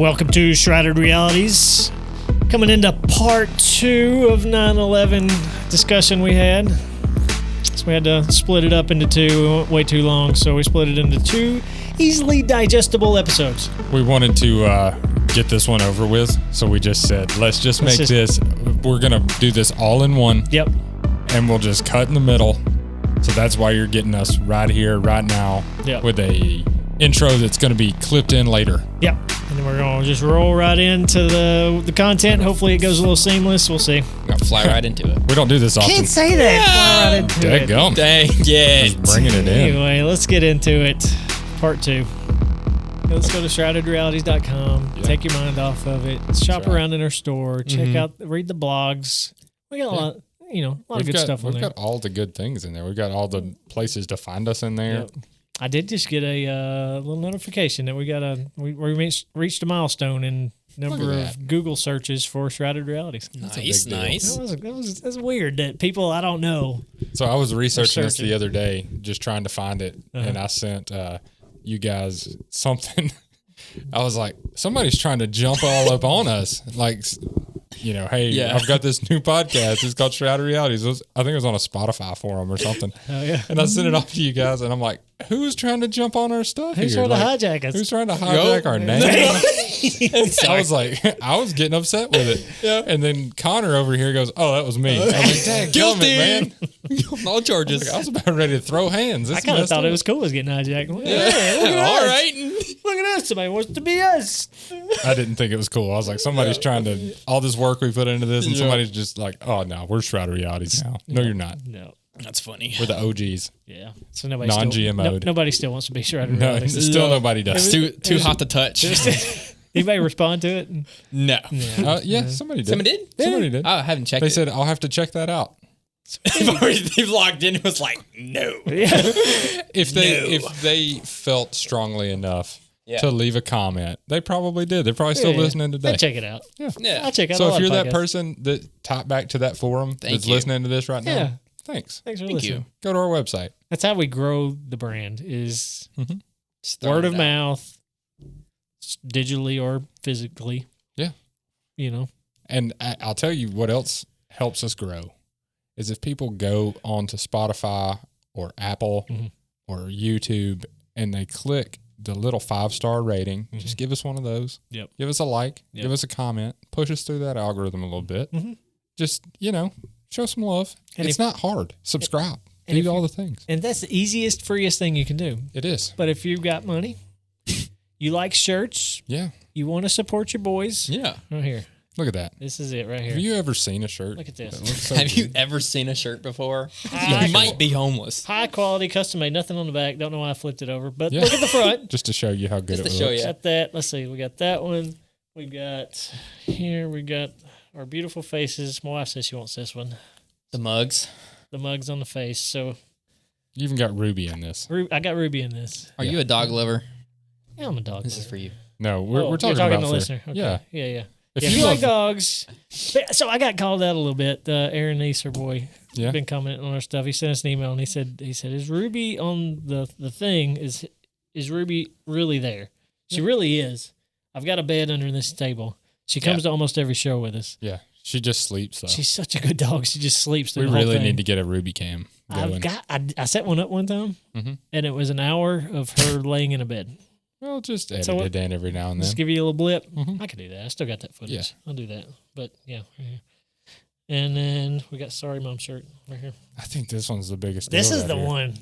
Welcome to Shrouded Realities. Coming into part 2 of 9/11 discussion we had. So we had to split it up into two. We went way too long, so we split it into 2 easily digestible episodes. We wanted to get this one over with, so we just said, let's just make this. We're going to do this all in one. Yep. And we'll just cut in the middle. So that's why you're getting us right here, right now, with a intro that's going to be clipped in later. Yep. And then we're going to just roll right into the content. Hopefully it goes a little seamless. We'll see. Gonna fly right into it. We don't do this often. Can't say that. Yeah. Fly right into it. Dadgum. Dang, yeah. Just bringing it in. Anyway, let's get into it. Part 2. Let's go to shroudedrealities.com. Yeah. Take your mind off of it. Shop around in our store. Check out, read the blogs. We got a lot, a lot of good stuff on there. We've got all the good things in there. We've got all the places to find us in there. Yep. I did just get a little notification that we reached a milestone in number of Google searches for Shrouded Realities. Nice. That was weird that people I don't know. So I was researching this the other day, just trying to find it, and I sent you guys something. I was like, somebody's trying to jump all up on us. Like, hey, I've got this new podcast. It's called Shrouded Realities. I think it was on a Spotify forum or something. Oh, yeah. And I sent it off to you guys, and I'm like, who's trying to jump on our stuff Who's here? trying to hijack us? Who's trying to hijack our name? I was like, I was getting upset with it. Yeah. And then Connor over here goes, oh, that was me. I was like, dang, guilty, man. All charges. I was about ready to throw hands. I kind of thought it was cool as getting hijacked. All right. Look at us. Somebody wants to be us. I didn't think it was cool. I was like, somebody's trying to, all this work we put into this, and somebody's just like, oh, no, we're Shrouded Realities now. No, you're not. No. That's funny. We're the OGs. Yeah. So nobody non-GMO'd. Nobody still wants to be Shrouded Realities. Still nobody does. Too hot to touch. Anybody respond to it? No. Yeah, somebody did. Somebody did? I haven't checked They said, I'll have to check that out. They've logged in and was like, no. If they felt strongly enough to leave a comment, they probably did. They're probably still listening today. I'll check it out. Yeah. I'll check out So all if you're podcasts. that person that typed back to that forum that's listening to this right now, thanks. Thanks for listening. Go to our website. That's how we grow the brand is word of mouth, digitally or physically. Yeah. And I'll tell you what else helps us grow is if people go onto Spotify or Apple or YouTube and they click the little 5-star rating, just give us one of those. Yep. Give us a like, give us a comment, push us through that algorithm a little bit. Just, show some love. And it's not hard. Subscribe. Do all the things. And that's the easiest, freest thing you can do. It is. But if you've got money, you like shirts, you want to support your boys. Yeah. Right here. Look at that. This is it right here. Have you ever seen a shirt? Look at this. Have you ever seen a shirt before? You might be homeless. High quality, custom made, nothing on the back. Don't know why I flipped it over, but look at the front. Just to show you how good it looks. Got that. Let's see. We got that one. We got our beautiful faces. My wife says she wants this one. The mugs. The mugs on the face. So you even got Ruby in this. I got Ruby in this. Are you a dog lover? Yeah, I'm a dog lover. This is for you. No, we're talking about the listener. Okay. Yeah. If you like dogs, so I got called out a little bit. Aaron Neese, our boy, been commenting on our stuff. He sent us an email and he said, "Is Ruby on the thing? Is Ruby really there? She really is. I've got a bed under this table. She comes to almost every show with us. Yeah, she just sleeps though. She's such a good dog. She just sleeps. We really need to get a Ruby cam going. I set one up one time, and it was an hour of her laying in a bed. Well, just edit it in every now and then. Just give you a little blip. I could do that. I still got that footage. Yeah. I'll do that. But right here. And then we got Sorry Mom shirt right here. I think this one's the biggest deal. This is the one.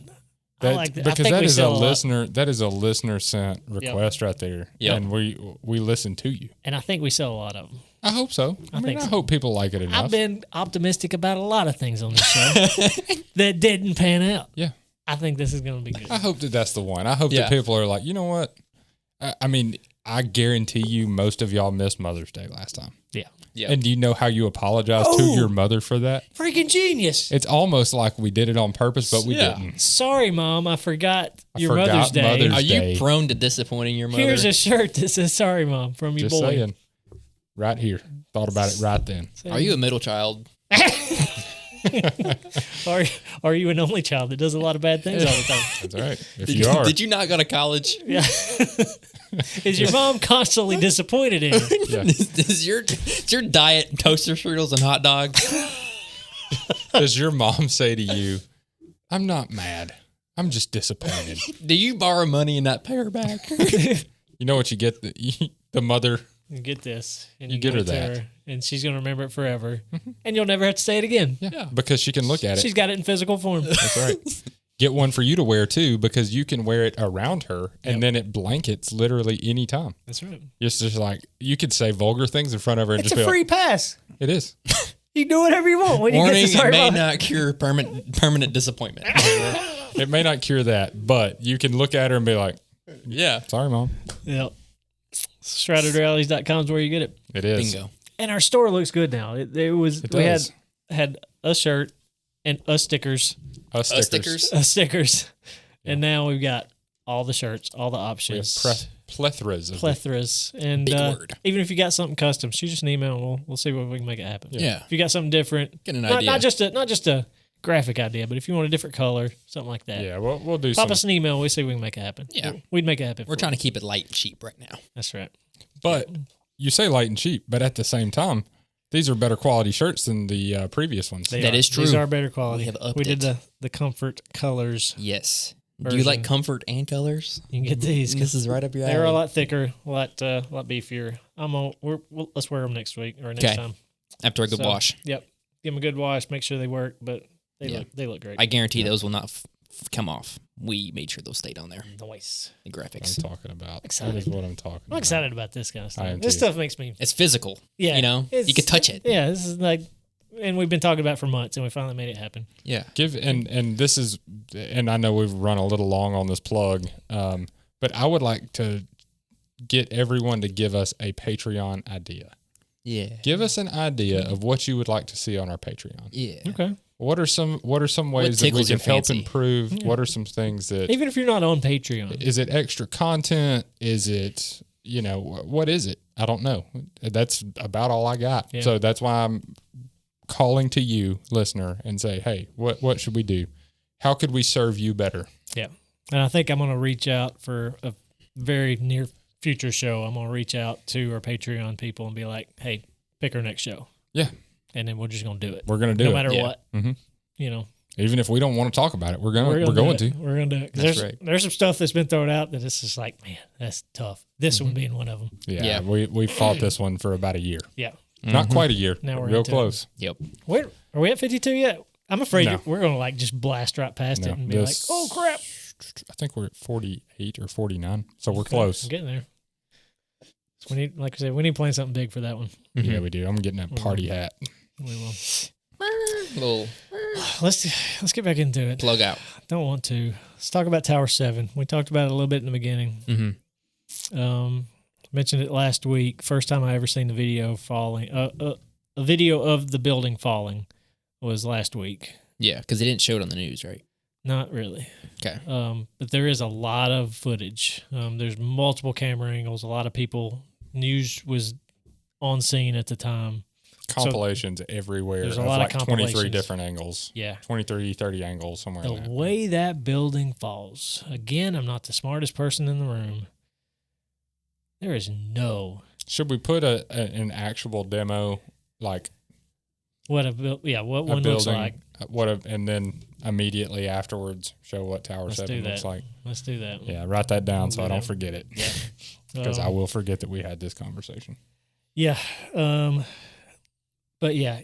I like that. Because that is a listener. That is a listener sent request right there. Yeah. And we listen to you. And I think we sell a lot of them. I hope so. I hope people like it enough. I've been optimistic about a lot of things on this show that didn't pan out. Yeah. I think this is going to be good. I hope that's the one. I hope that people are like, you know what? I guarantee you most of y'all missed Mother's Day last time. Yeah. And do you know how you apologize to your mother for that? Freaking genius. It's almost like we did it on purpose, but we didn't. Sorry, Mom. I forgot Mother's Day. Are you prone to disappointing your mother? Here's a shirt that says Sorry, Mom from your boy. Saying. Right here. Thought about it right then. Are you a middle child? Are you an only child that does a lot of bad things all the time? That's right. If you are. Did you not go to college? Yeah. Is your mom constantly disappointed in you? Yeah. Is your diet toaster strudels and hot dogs? Does your mom say to you, I'm not mad. I'm just disappointed. Do you borrow money and not pay her back? You know what you get? The mother. You get this. And You get her it to that. and she's going to remember it forever. And you'll never have to say it again. Yeah. Because she can look at it. She's got it in physical form. That's right. Get one for you to wear too, because you can wear it around her and then it blankets literally any time. That's right. It's just like, you could say vulgar things in front of her and It's just a be free like, pass. it is. You do whatever you want. When Warning, you get to it may start not cure permanent disappointment. It may not cure that, but you can look at her and be like, Yeah. sorry, Mom. Yep. StratedRealities.com is where you get it. It is. Bingo. And our store looks good now. It does. had a shirt and stickers. Stickers. And now we've got all the shirts, all the We have options. plethoras. Plethoras. And Big word. even if you got something custom, shoot us an email and we'll see what we can make it happen. Yeah. If you got something different, Get an idea. not just a graphic idea, but if you want a different color, something like that. Yeah, we'll do Pop some. us an email. We see if we can make it happen. Yeah. We'd make it happen. We're trying to keep it light and cheap right now. That's right. But you say light and cheap, but at the same time, these are better quality shirts than the previous ones. That is true. These are better quality. We have upped We did it. the comfort colors. Yes. Do Version. you like comfort and colors? You can get these. This is right up your alley. They're a lot thicker, a lot beefier. Let's wear them next week or next time. After a good wash. Yep, give them a good wash. Make sure they work, but Yeah. they look great. I guarantee those will not come off. We made sure those stayed on there. Nice. The I'm graphics. talking about. Excited. That is what I'm talking about. I'm excited about this kind of I stuff. am This too. stuff makes me. It's physical. Yeah, You know, you can touch it. Yeah, this is like, and we've been talking about it for months, and we finally made it happen. Yeah. And this is, and I know we've run a little long on this plug, but I would like to get everyone to give us a Patreon idea. Yeah. Give us an idea of what you would like to see on our Patreon. Yeah. Okay. What are some ways that we tickles can your help fancy? improve? What are some things that Even if you're not on Patreon, is it extra content? Is it, what is it? I don't know. That's about all I got. Yeah. So that's why I'm calling to you, listener, and say, hey, what should we do? How could we serve you better? yeah. And I think I'm going to reach out for a very near future show. I'm going to reach out to our Patreon people and be like, hey, pick our next show. Yeah. And then we're just going to do it. We're going to do no it. matter Yeah. what. Mhm. Even if we don't want to talk about it, we're going to. do We're going it. to. We're going to do it. 'Cause That's there's, right. there's some stuff that's been thrown out that it's just like, man, that's tough. This one being one of them. Yeah. Yeah. We fought this one for about a year. Yeah. Not quite a year. Now but we're real into it. close. Yep. Where are we at 52 yet? I'm afraid No. we're going to like just blast right past No, it and be this- like, oh crap. I think we're at 48 or 49. So we're Okay, close. I'm getting there. So we need, like I said, we need to plan something big for that one. Yeah, we do. I'm getting that party hat. We will. Little Let's get back into it. plug out. Don't want to. Let's talk about Tower 7. We talked about it a little bit in the beginning. Mm-hmm. Mentioned it last week. First time I ever seen the video falling. A video of the building falling was last week. Yeah, because they didn't show it on the news, right? Not really. Okay. But there is a lot of footage. There's multiple camera angles. A lot of people. News was on scene at the time. Compilations everywhere. there's Of a lot of like 23 compilations. different angles. Yeah. 23, 30 angles, somewhere The in that. way that building falls. Again, I'm not the smartest person in the room. There is no Should we put an actual demo, like what a one building, looks like. and then immediately afterwards show what Tower Let's 7 do looks that. like? Let's do that. Yeah, write that down We'll so do I don't that. forget it. Yeah. Because I will forget that we had this conversation. Yeah. But yeah,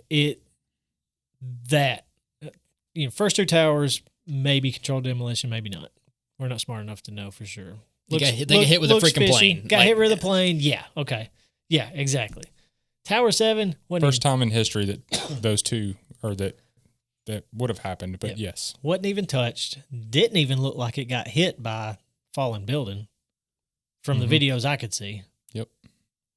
first two towers, maybe controlled demolition, maybe not. We're not smart enough to know for sure. They got hit with a looks freaking fishy. plane. Got Like- hit with a plane. Yeah. Okay. Yeah, exactly. Tower 7, First time in history that those two, or that would have happened, but Yep. yes. wasn't even touched. Didn't even look like it got hit by fallen building from the videos I could see. Yep.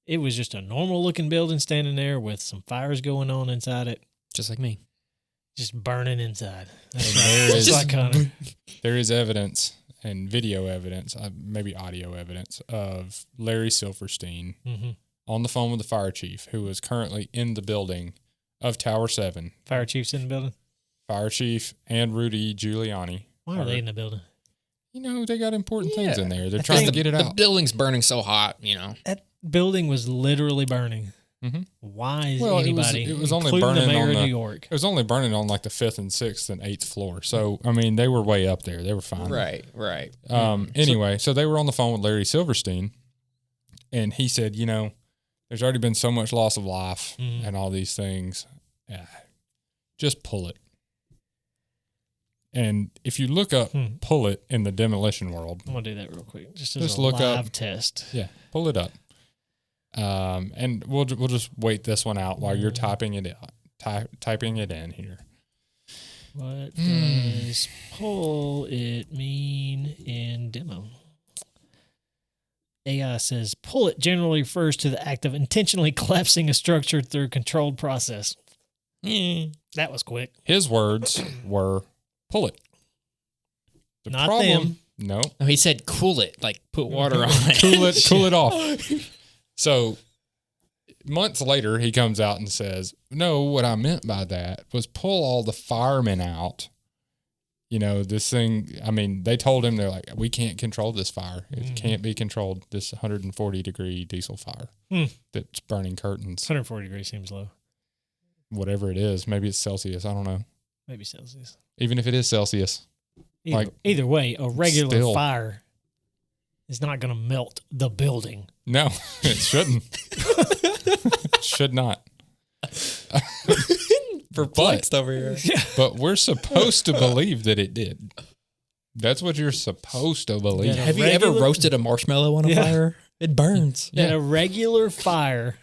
It was just a normal looking building standing there with some fires going on inside it, Just like me. just burning inside. That's And right. there Just is- like Connor. There is evidence and video evidence, maybe audio evidence, of Larry Silverstein hmm on the phone with the fire chief, who is currently in the building of Tower 7. Fire chief's in the building. fire chief, and Rudy Giuliani. Why are they in the building? They got important things in there. They're trying to get it out. The building's burning so hot, That building was literally burning. Mm-hmm. Why is anybody? It was only burning burning the mayor on of New York. It was only burning on like the 5th and 6th and 8th floor. So I mean, they were way up there. They were fine. Right. Anyway, so they were on the phone with Larry Silverstein, and he said, there's already been so much loss of life and all these things. Just pull it. And if you look up pull it in the demolition world. I'm going to do that real quick. Just as a live test. Yeah, pull it up. And we'll just wait this one out while you're typing it in here. What does pull it mean in demo? AI says pull it generally refers to the act of intentionally collapsing a structure through a controlled process. That was quick. His words were pull it. The Not problem, them. No. No, he said cool it, like put water on it. Cool it off. So months later, he comes out and says, no, what I meant by that was pull all the firemen out. This thing, I mean, they told him, they're like, we can't control this fire. It can't be controlled, this 140-degree diesel fire that's burning curtains. 140 degrees seems low. Whatever it is. Maybe it's Celsius. I don't know. Maybe Celsius. Even if it is Celsius. Either way, a regular fire is not going to melt the building. No, it shouldn't. Should not. Perplexed over here. But we're supposed to believe that it did. That's what you're supposed to believe. Have you ever roasted a marshmallow on a fire? It burns. That a regular fire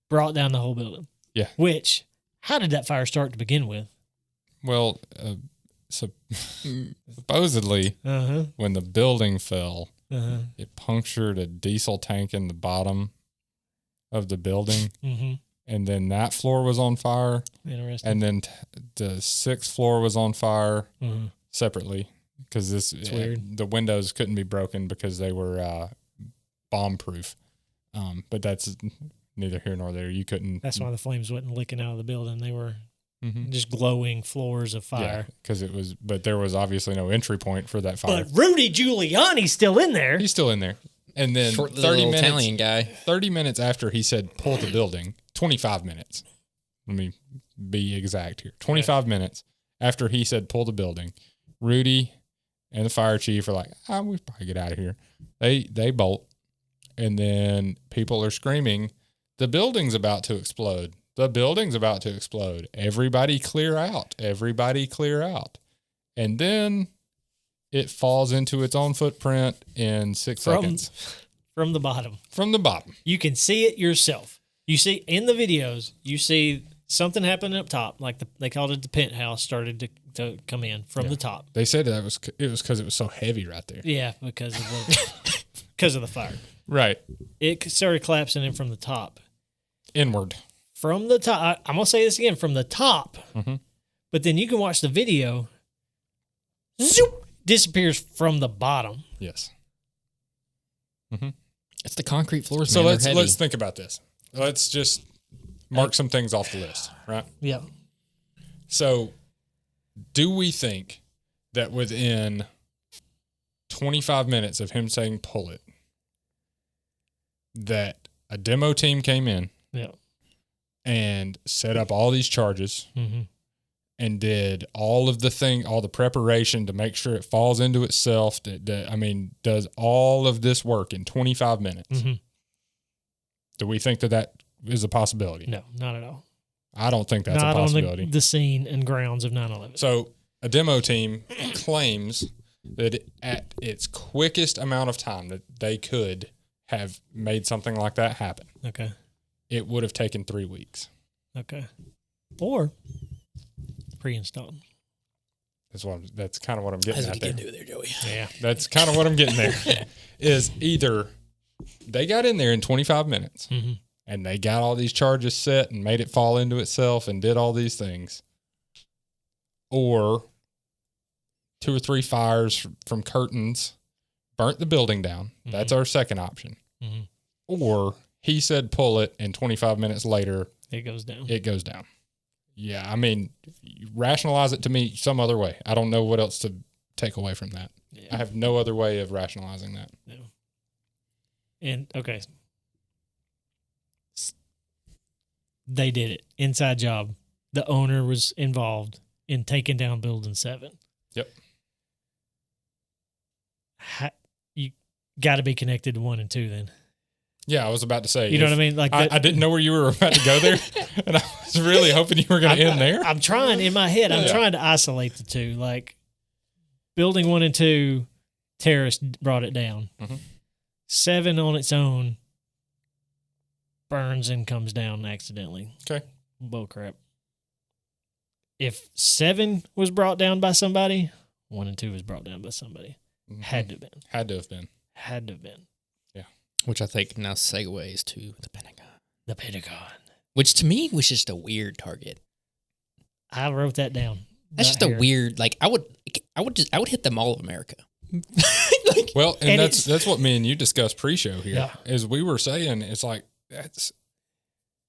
brought down the whole building. Yeah. Which, how did that fire start to begin with? Well, supposedly, when the building fell, it punctured a diesel tank in the bottom of the building. And then that floor was on fire. Interesting. And then the 6th floor was on fire separately because the windows couldn't be broken because they were bomb-proof. But that's neither here nor there. You couldn't. That's why the flames wasn't licking out of the building. They were just glowing floors of fire. Because but there was obviously no entry point for that fire. But Rudy Giuliani's still in there. He's still in there. And then Short 30 minutes, Italian guy. 30 minutes after he said pull the building, 25 minutes. Let me be exact here. 25 minutes after he said pull the building, Rudy and the fire chief are like, we should probably get out of here. They bolt. And then people are screaming, the building's about to explode. The building's about to explode. Everybody clear out. Everybody clear out. And then it falls into its own footprint in 6 seconds. From the bottom. From the bottom. You can see it yourself. You see in the videos, you see something happening up top, like they called it the penthouse started to come in from the top. They said it was because it was so heavy right there. Yeah, because of the fire. Right. It started collapsing in from the top. Inward. From the top. I'm going to say this again, from the top. But then you can watch the video. Zoop! Disappears from the bottom. Yes. It's the concrete floors. So man, let's think about this. Let's just mark some things off the list, right? Yeah. So, do we think that within 25 minutes of him saying pull it, that a demo team came in and set up all these charges and did all the preparation to make sure it falls into itself, does all of this work in 25 minutes? Do we think that is a possibility? No, not at all. I don't think that's not a possibility. On the scene and grounds of 9/11. So a demo team claims that at its quickest amount of time that they could have made something like that happen, okay, it would have taken 3 weeks. Okay. Or pre-installed. That's kind of what I'm getting at there. There, Joey. Yeah. That's kind of what I'm getting there. Is either they got in there in 25 minutes and they got all these charges set and made it fall into itself and did all these things, or 2 or 3 fires from curtains burnt the building down. That's our second option. Or he said pull it and 25 minutes later it goes down. It goes down. Yeah, I mean, rationalize it to me some other way. I don't know what else to take away from that. Yeah. I have no other way of rationalizing that. No. And, okay. They did it. Inside job. The owner was involved in taking down Building 7. Yep. You got to be connected to 1 and 2 then. Yeah, I was about to say. You know what I mean? Like I didn't know where you were about to go there, and I was really hoping you were going to end there. I'm trying in my head. I'm trying to isolate the two. Like Building 1 and 2, terrorists brought it down. Mm-hmm. 7 on its own burns and comes down accidentally. Okay. Bullcrap. If 7 was brought down by somebody, 1 and 2 was brought down by somebody. Mm-hmm. Had to have been. Had to have been. Had to have been. Yeah. Which I think now segues to the Pentagon. The Pentagon. Which to me was just a weird target. I wrote that down. That's just a weird, like, I would hit the Mall of America. Like, well, and that's what me and you discussed pre-show here. Yeah. Is we were saying, it's like,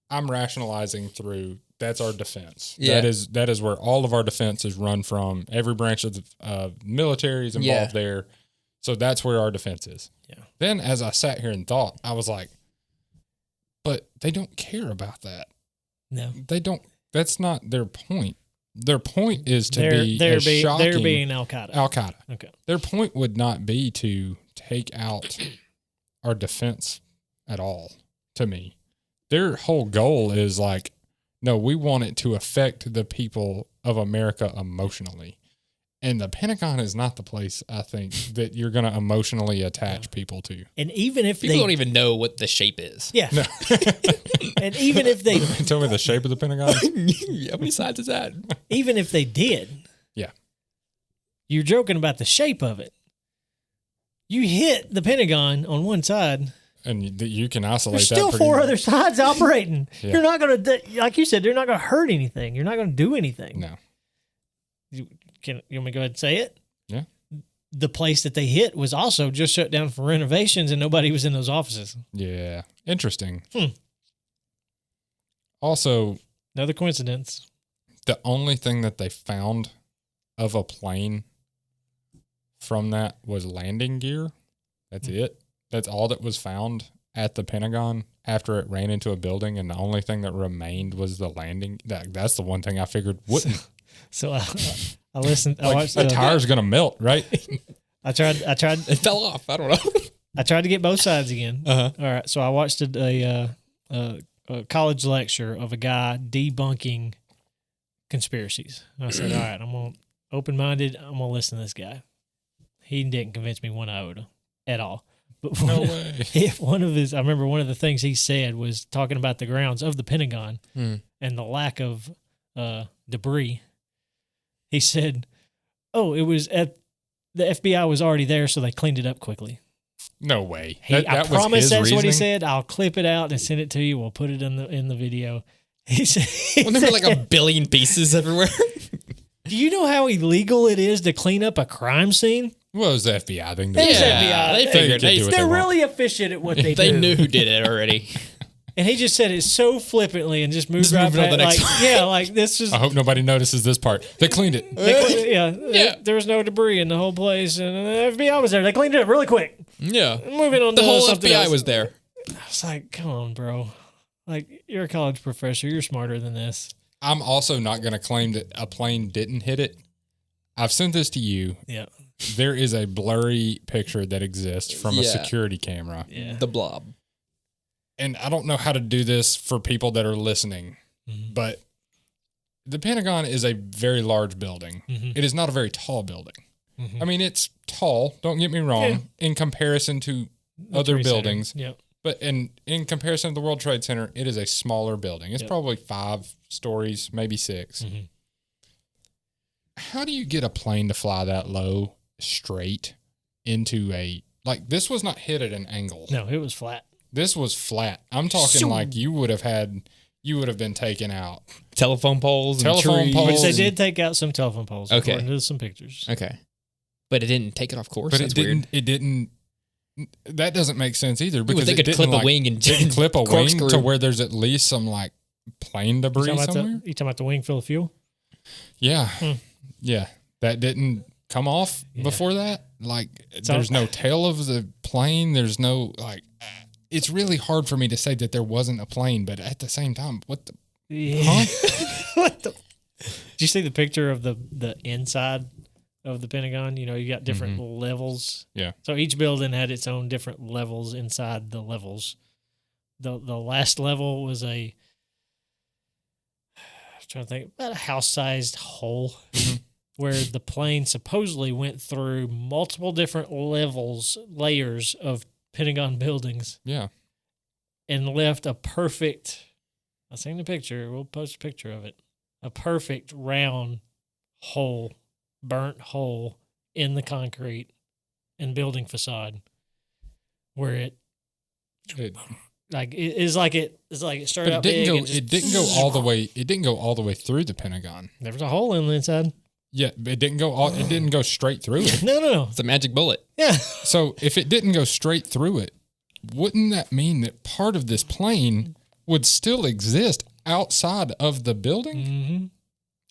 I'm rationalizing through, that's our defense. Yeah. That is where all of our defense is run from. Every branch of the military is involved there. So that's where our defense is. Yeah. Then as I sat here and thought, I was like, but they don't care about that. No. They don't. That's not their point. Their point is to be shocking. They're being Al-Qaeda. Al-Qaeda. Okay. Their point would not be to take out our defense at all, to me. Their whole goal is like, no, we want it to affect the people of America emotionally. And the Pentagon is not the place, I think, that you're going to emotionally attach people to. And even if people don't even know what the shape is. Yeah. No. And even if they... Tell me the shape of the Pentagon. How many sides is that? Even if they did. Yeah. You're joking about the shape of it. You hit the Pentagon on one side... And you can isolate that. There's still 4 other sides operating. Yeah. You're not going to, like you said, they're not going to hurt anything. You're not going to do anything. No. You want me to go ahead and say it? Yeah. The place that they hit was also just shut down for renovations and nobody was in those offices. Yeah. Interesting. Also. Another coincidence. The only thing that they found of a plane from that was landing gear. That's it. That's all that was found at the Pentagon after it ran into a building, and the only thing that remained was the landing. That's the one thing I figured wouldn't. So I listened. Like, I watched the tire's going to melt, right? I tried. It fell off. I don't know. I tried to get both sides again. Uh-huh. All right. So I watched a college lecture of a guy debunking conspiracies. And I said, all right, I'm going to open-minded. I'm going to listen to this guy. He didn't convince me one iota at all. But no way. I remember one of the things he said was talking about the grounds of the Pentagon and the lack of debris. He said, it was the FBI was already there, so they cleaned it up quickly. No way. I promise that's what he said. I'll clip it out and send it to you. We'll put it in the video. He said, there were like a billion pieces everywhere. Do you know how illegal it is to clean up a crime scene? Well, it was the FBI thing. FBI. They figured they're really efficient at what they do. They knew who did it already. And he just said it so flippantly and just moved right on the next one. Like this is. I hope nobody notices this part. They cleaned it. There was no debris in the whole place, and the FBI was there. They cleaned it up really quick. Yeah, moving on. The to whole something FBI else. was there. I was like, come on, bro. Like, you're a college professor. You're smarter than this. I'm also not going to claim that a plane didn't hit it. I've sent this to you. Yeah. There is a blurry picture that exists from a security camera. Yeah. The blob. And I don't know how to do this for people that are listening, but the Pentagon is a very large building. Mm-hmm. It is not a very tall building. Mm-hmm. I mean, it's tall, don't get me wrong, in comparison to other buildings. Yep. But in comparison to the World Trade Center, it is a smaller building. It's probably 5 stories, maybe 6. Mm-hmm. How do you get a plane to fly that low straight into this was not hit at an angle. No, it was flat. This was flat. I'm talking like you would have been taking out telephone poles and trees. Which they did take out some telephone poles. Okay. According to some pictures. Okay. But it didn't take it off course. But it didn't. That doesn't make sense either because they could clip a wing and clip a wing to where there's at least some plane debris somewhere. You talking about the wing full of fuel? Yeah. Yeah. That didn't come off before that. Like, there's no tail of the plane. There's no, like, it's really hard for me to say that there wasn't a plane, but at the same time, what the? Yeah. Huh? What the? Did you see the picture of the inside of the Pentagon? You know, you got different levels. Yeah. So each building had its own different levels inside the levels. The last level was I was trying to think, about a house-sized hole where the plane supposedly went through multiple different layers of Pentagon buildings. Yeah. And left a perfect, I've seen the picture, we'll post a picture of it, a perfect round hole, burnt hole in the concrete and building facade where it started out big. It didn't go all the way. It didn't go all the way through the Pentagon. There was a hole in the inside. Yeah, it didn't go. It didn't go straight through it. No. It's a magic bullet. Yeah. So if it didn't go straight through it, wouldn't that mean that part of this plane would still exist outside of the building? Mm-hmm.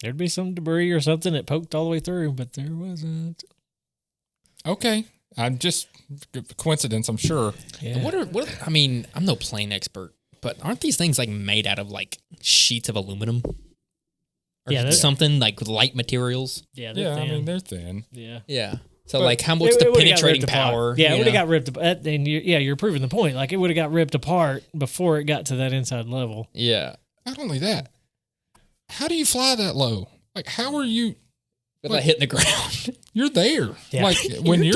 There'd be some debris or something that poked all the way through, but there wasn't. Okay. I'm just coincidence, I'm sure. Yeah. I mean, I'm no plane expert, but aren't these things like made out of like sheets of aluminum? Or something like light materials? Yeah, they're thin. I mean, they're thin. Yeah. Yeah. So, like, how much the penetrating power? Yeah, it would have got ripped apart. And you're proving the point. Like, it would have got ripped apart before it got to that inside level. Yeah. Not only that, how do you fly that low? Like, how are you? Without hitting the ground. You're there. Yeah. Like, when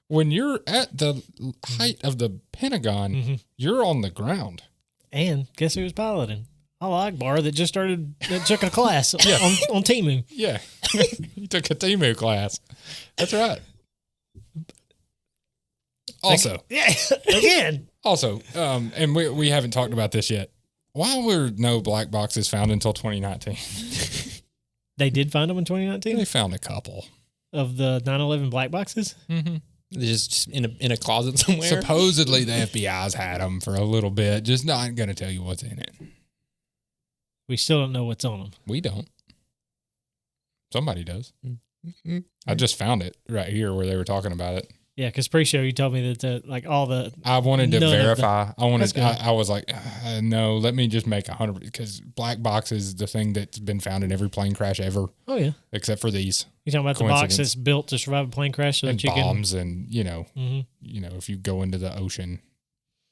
when you're at the height of the Pentagon, you're on the ground. And guess who was piloting? Allah Akbar that took a class on Temu. Yeah. You took a Temu class. That's right. Also. Yeah. Again. Also, and we haven't talked about this yet. Why were no black boxes found until 2019? They did find them in 2019? They found a couple. Of the 9/11 black boxes? Mm-hmm. They're just in a closet somewhere? Supposedly the FBI's had them for a little bit. Just not going to tell you what's in it. We still don't know what's on them. We don't. Somebody does. Mm-hmm. I just found it right here where they were talking about it. Yeah, because pre-show you told me that all the... I wanted to verify. I was like, no, let me just make 100, because black box is the thing that's been found in every plane crash ever. Oh, yeah. Except for these. You talking about the box that's built to survive a plane crash? So and that you bombs and, if you go into the ocean,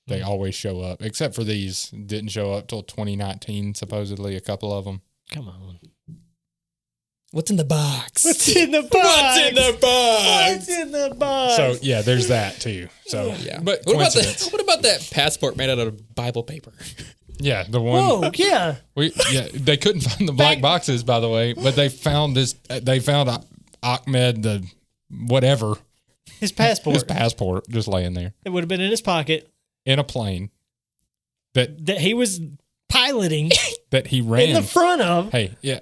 they always show up. Except for these. Didn't show up till 2019, supposedly, a couple of them. Come on. What's in the box? What's in the box? What's in the box? What's in the box? So, yeah, there's that, too. So, yeah. But what about that passport made out of Bible paper? Yeah, the one. Whoa, yeah. They couldn't find the black boxes, by the way, but they found this. They found Ahmed, the whatever. His passport. His passport just laying there. It would have been in his pocket. In a plane. That he was piloting. That he ran. In the front of. Hey, yeah.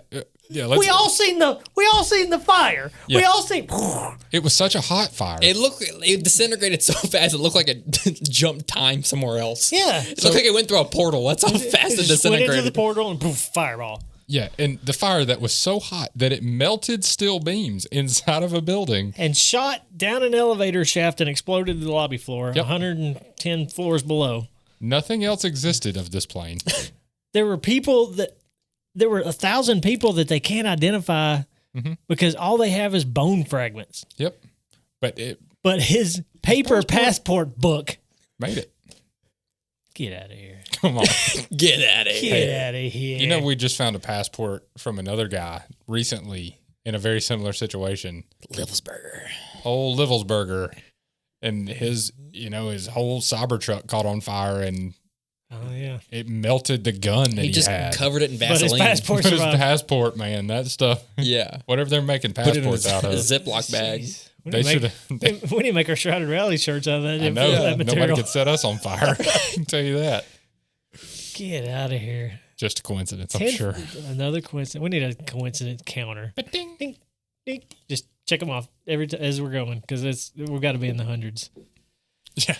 We all seen the fire. Yeah. We all seen. It was such a hot fire. It disintegrated so fast. It looked like it jumped time somewhere else. Yeah, it looked like it went through a portal. That's how fast it disintegrated. Went into the portal and poof, fireball. Yeah, and the fire that was so hot that it melted steel beams inside of a building and shot down an elevator shaft and exploded the lobby floor. 110 floors below. Nothing else existed of this plane. There were 1,000 people that they can't identify because all they have is bone fragments. Yep. But his paper passport book made it. Get out of here. Come on. Get out of here. Get out of here. You know, we just found a passport from another guy recently in a very similar situation. Livelsberger. Old Livelsberger. And his whole Cybertruck caught on fire and oh, yeah. It melted the gun that he just had. Covered it in Vaseline. But his passport, man, that stuff. Yeah. Whatever they're making passports out of. A Ziploc bag. They should have. We need to make our Shrouded Rally shirts out of that. I know. That material. Nobody could set us on fire. I can tell you that. Get out of here. Just a coincidence, I'm sure. Another coincidence. We need a coincidence counter. Ding. Ding, ding. Just check them off as we're going because we've got to be in the hundreds. Yeah.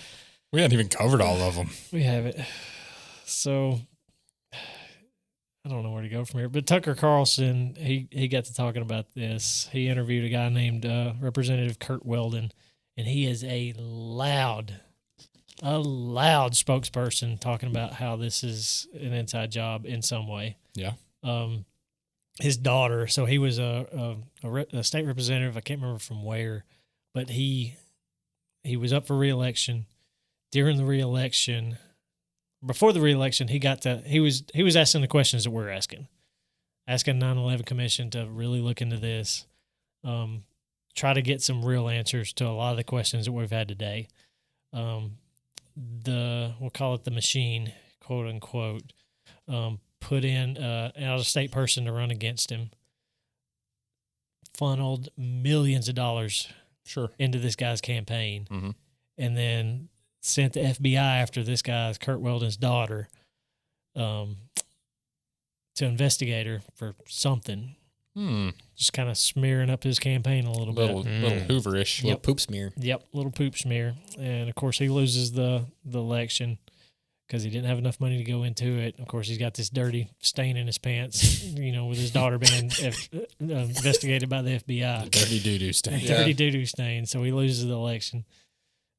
We hadn't even covered all of them. We have it. So I don't know where to go from here, but Tucker Carlson, he got to talking about this. He interviewed a guy named Representative Kurt Weldon, and he is a loud spokesperson talking about how this is an inside job in some way. Yeah. His daughter, so he was a state representative. I can't remember from where, but he was up for re-election. During the re-election, before the re-election, he was asking the questions that we're asking 9/11 Commission to really look into this, try to get some real answers to a lot of the questions that we've had today. We'll call it the machine, quote unquote, put in an out-of-state person to run against him, funneled millions of dollars into this guy's campaign, and then sent the FBI after this guy's, Kurt Weldon's daughter, to investigate her for something. Just kind of smearing up his campaign a little bit. Little Hooverish. Little poop smear. Yep, little poop smear. And, of course, he loses the election because he didn't have enough money to go into it. Of course, he's got this dirty stain in his pants, with his daughter being investigated by the FBI. Dirty doo-doo stain. Dirty doo-doo stain. So he loses the election.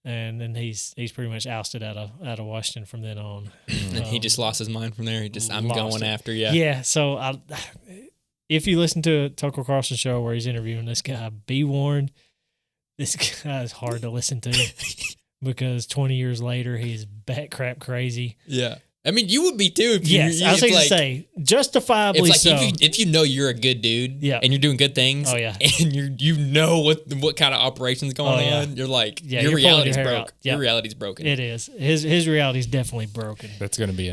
And then he's pretty much ousted out of Washington from then on. And he just lost his mind from there. I'm going after you. Yeah. So if you listen to a Tucker Carlson show where he's interviewing this guy, be warned, this guy is hard to listen to because 20 years later he's bat crap crazy. Yeah. I mean, you would be too. Yes, I was going to say, justifiably so. If you know you're a good dude, and you're doing good things, and you know what kind of operations going on, you're like, your reality's broke. Your reality's broken. It is. His reality's definitely broken. That's gonna be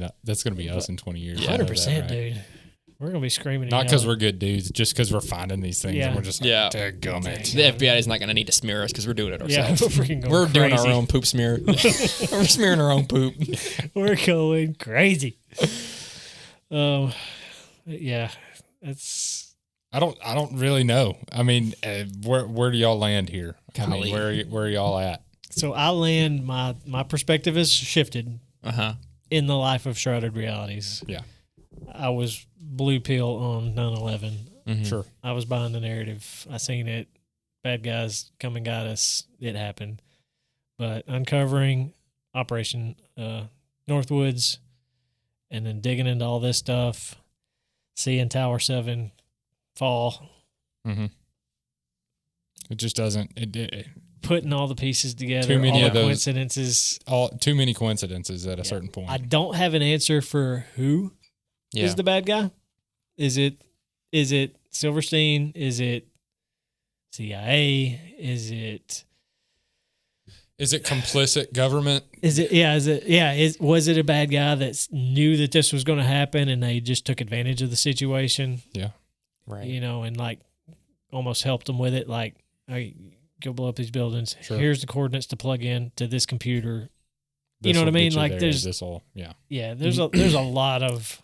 us in 20 years. 100%, dude. We're gonna be screaming. Not because we're good dudes, just because we're finding these things and we're just like, dadgummit. The FBI is not gonna need to smear us because we're doing it ourselves. Yeah, we're doing our own poop smear. We're smearing our own poop. We're going crazy. Yeah, it's. I don't really know. I mean, where do y'all land here? I mean, where are y'all at? So I land. My perspective has shifted. In the life of Shrouded Realities. Yeah. I was blue pill on 9/11. Mm-hmm. Sure. I was buying the narrative. I seen it. Bad guys come and got us. It happened. But uncovering Operation Northwoods and then digging into all this stuff, seeing Tower 7 fall. Mm-hmm. It just doesn't. Putting all the pieces together. Too many of those coincidences. Too many coincidences at a certain point. I don't have an answer for who is the bad guy. Is it Silverstein? Is it CIA? Is it complicit government? Was it a bad guy that knew that this was going to happen and they just took advantage of the situation? Yeah. Right. And like almost helped them with it. Like, hey, go blow up these buildings. Sure. Here's the coordinates to plug in to this computer. You know what I mean? Like there's this all. Yeah. Yeah. There's a lot of.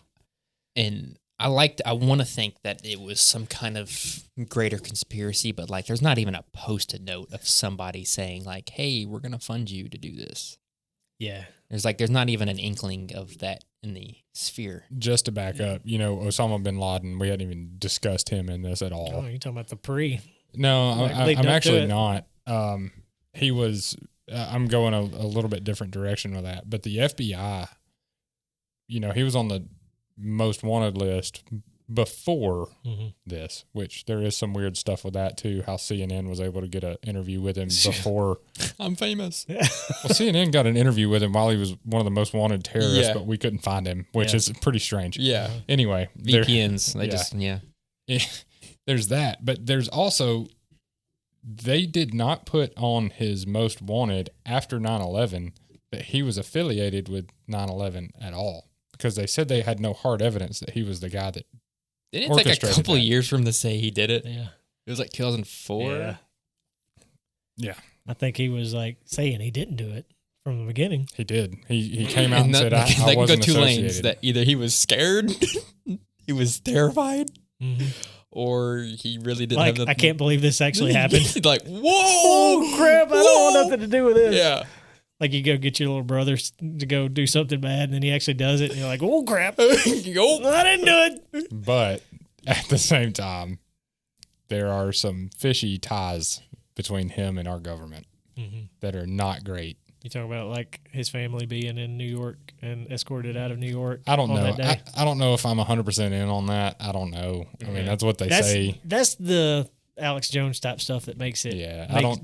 And I want to think that it was some kind of greater conspiracy, but like there's not even a post-it note of somebody saying like, hey, we're going to fund you to do this. Yeah. There's not even an inkling of that in the sphere. Just to back up, Osama bin Laden, we hadn't even discussed him in this at all. Oh, you're talking about the pre. No, I'm actually not. He was, I'm going a little bit different direction with that, but the FBI, he was on the most wanted list before this, which there is some weird stuff with that too, how CNN was able to get an interview with him before. I'm famous. Well, CNN got an interview with him while he was one of the most wanted terrorists, but we couldn't find him, which is pretty strange. Yeah. Anyway. VPNs. There's that, but there's also, they did not put on his most wanted after 9/11 that he was affiliated with 9/11 at all. Because they said they had no hard evidence that he was the guy that didn't it take a couple of years for him to say he did it? Yeah. It was like 2004. Yeah. I think he was like saying he didn't do it from the beginning. He did. He came out and said, I wasn't go two associated. lanes, that either he was scared, he was terrified, or he really didn't have nothing. I can't believe this actually happened. He's like, whoa, crap, I don't want nothing to do with this. Yeah. Like you go get your little brother to go do something bad, and then he actually does it, and you're like, "Oh crap! I didn't do it." But at the same time, there are some fishy ties between him and our government that are not great. You talk about like his family being in New York and escorted out of New York. I don't know. I don't know if I'm 100% in on that. I don't know. I mean, that's what they say. That's the Alex Jones type stuff that makes it.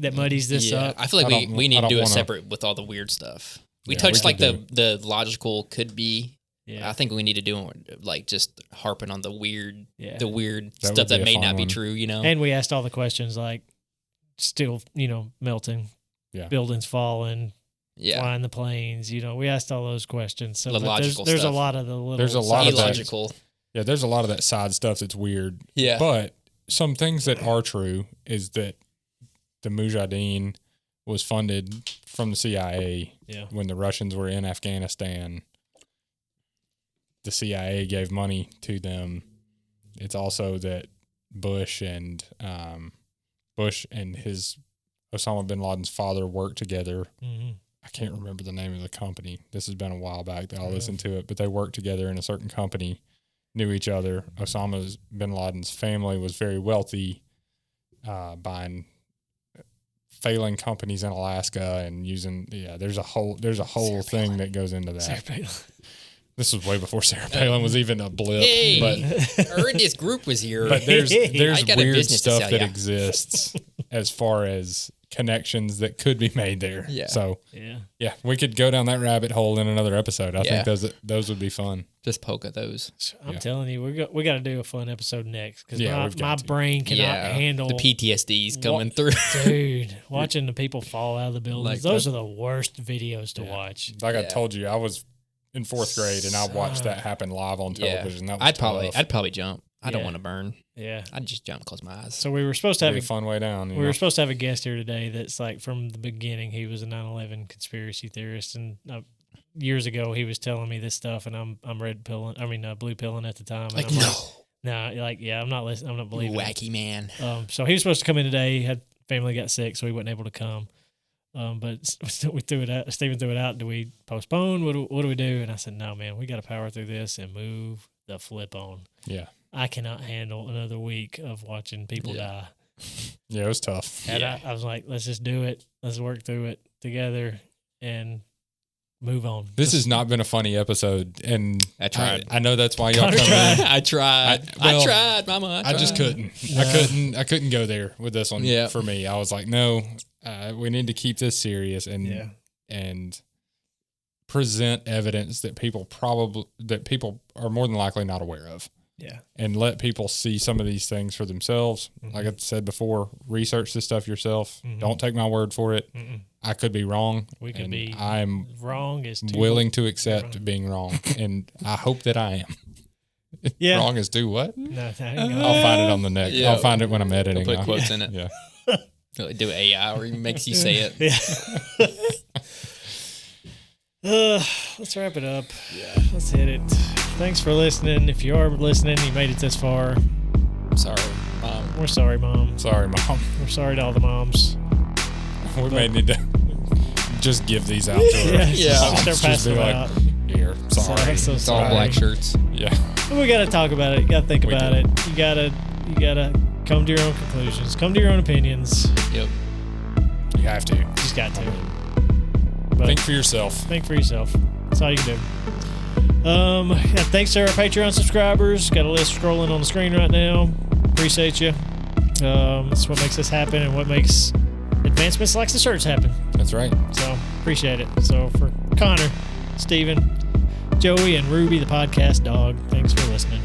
That muddies this up. I feel like we need to do it separate with all the weird stuff. We touched like the logical could be. Yeah. I think we need to do like just harping on the weird stuff that may not be true. You know. And we asked all the questions like still melting, buildings falling. Yeah. Flying the planes, we asked all those questions. So there's a lot of the little. There's a lot of illogical. There's a lot of that side stuff that's weird. Yeah. But some things that are true is that the Mujahideen was funded from the CIA when the Russians were in Afghanistan. The CIA gave money to them. It's also that Bush and his Osama bin Laden's father worked together. Mm-hmm. I can't remember the name of the company. This has been a while back that I listened to it, but they worked together in a certain company, knew each other. Osama bin Laden's family was very wealthy, buying failing companies in Alaska and using, there's a whole thing that goes into that. This was way before Sarah Palin was even a blip. Hey, Ernest Group was here. But there's weird stuff that exists as far as connections that could be made there. Yeah. So we could go down that rabbit hole in another episode. I think those would be fun. Just poke at those. I'm telling you, we got to do a fun episode next because my brain cannot handle the PTSDs coming through. Dude, watching the people fall out of the buildings, those are the worst videos to watch. Like I told you, I was in 4th grade and I watched that happen live on television. That was I'd probably jump. I don't want to burn. Yeah. I'd just jump, close my eyes. So we were supposed to have a fun way down. We were supposed to have a guest here today that's like from the beginning. He was a 9/11 conspiracy theorist, and years ago he was telling me this stuff, and I'm blue pilling at the time. And like I'm not listening. I'm not believing. Wacky man. So he was supposed to come in today. He had family got sick, so he wasn't able to come. But we threw it out. Steven threw it out. Do we postpone? What do we do? And I said, no, man, we got to power through this and move the flip on. Yeah. I cannot handle another week of watching people die. Yeah, it was tough. And I was like, let's just do it. Let's work through it together and move on. This has not been a funny episode, and I tried. I know that's why y'all come in. I tried. I tried, Mama. I just couldn't. I couldn't go there with this one. For me, I was like, no, we need to keep this serious and present evidence that people are more than likely not aware of. Yeah. And let people see some of these things for themselves. Mm-hmm. Like I said before, research this stuff yourself. Mm-hmm. Don't take my word for it. Mm-mm. I could be wrong. We could be. I'm wrong. Willing to accept being wrong. And I hope that I am. Yeah. Wrong is do what? No, I'll find it on the next. I'll find it when I'm editing. Put quotes in it. Yeah. Do AI or even makes you say it. Yeah. Let's wrap it up. Yeah. Let's hit it. Thanks for listening. If you are listening, you made it this far. I'm sorry, Mom. We're sorry, Mom. Sorry, Mom. We're sorry to all the moms. We may need to just give these out to her. Start passing them out. Here, sorry. So it's all black shirts. Yeah. But we got to talk about it. You got to think about it. You gotta come to your own conclusions. Come to your own opinions. Yep. You have to. You just got to. But think for yourself. Think for yourself. That's all you can do. Thanks to our Patreon subscribers. Got a list scrolling on the screen right now. Appreciate you. It's what makes this happen and what makes advancements like the search happen. That's right. So appreciate it. So for Connor, Steven, Joey, and Ruby, the podcast dog, thanks for listening.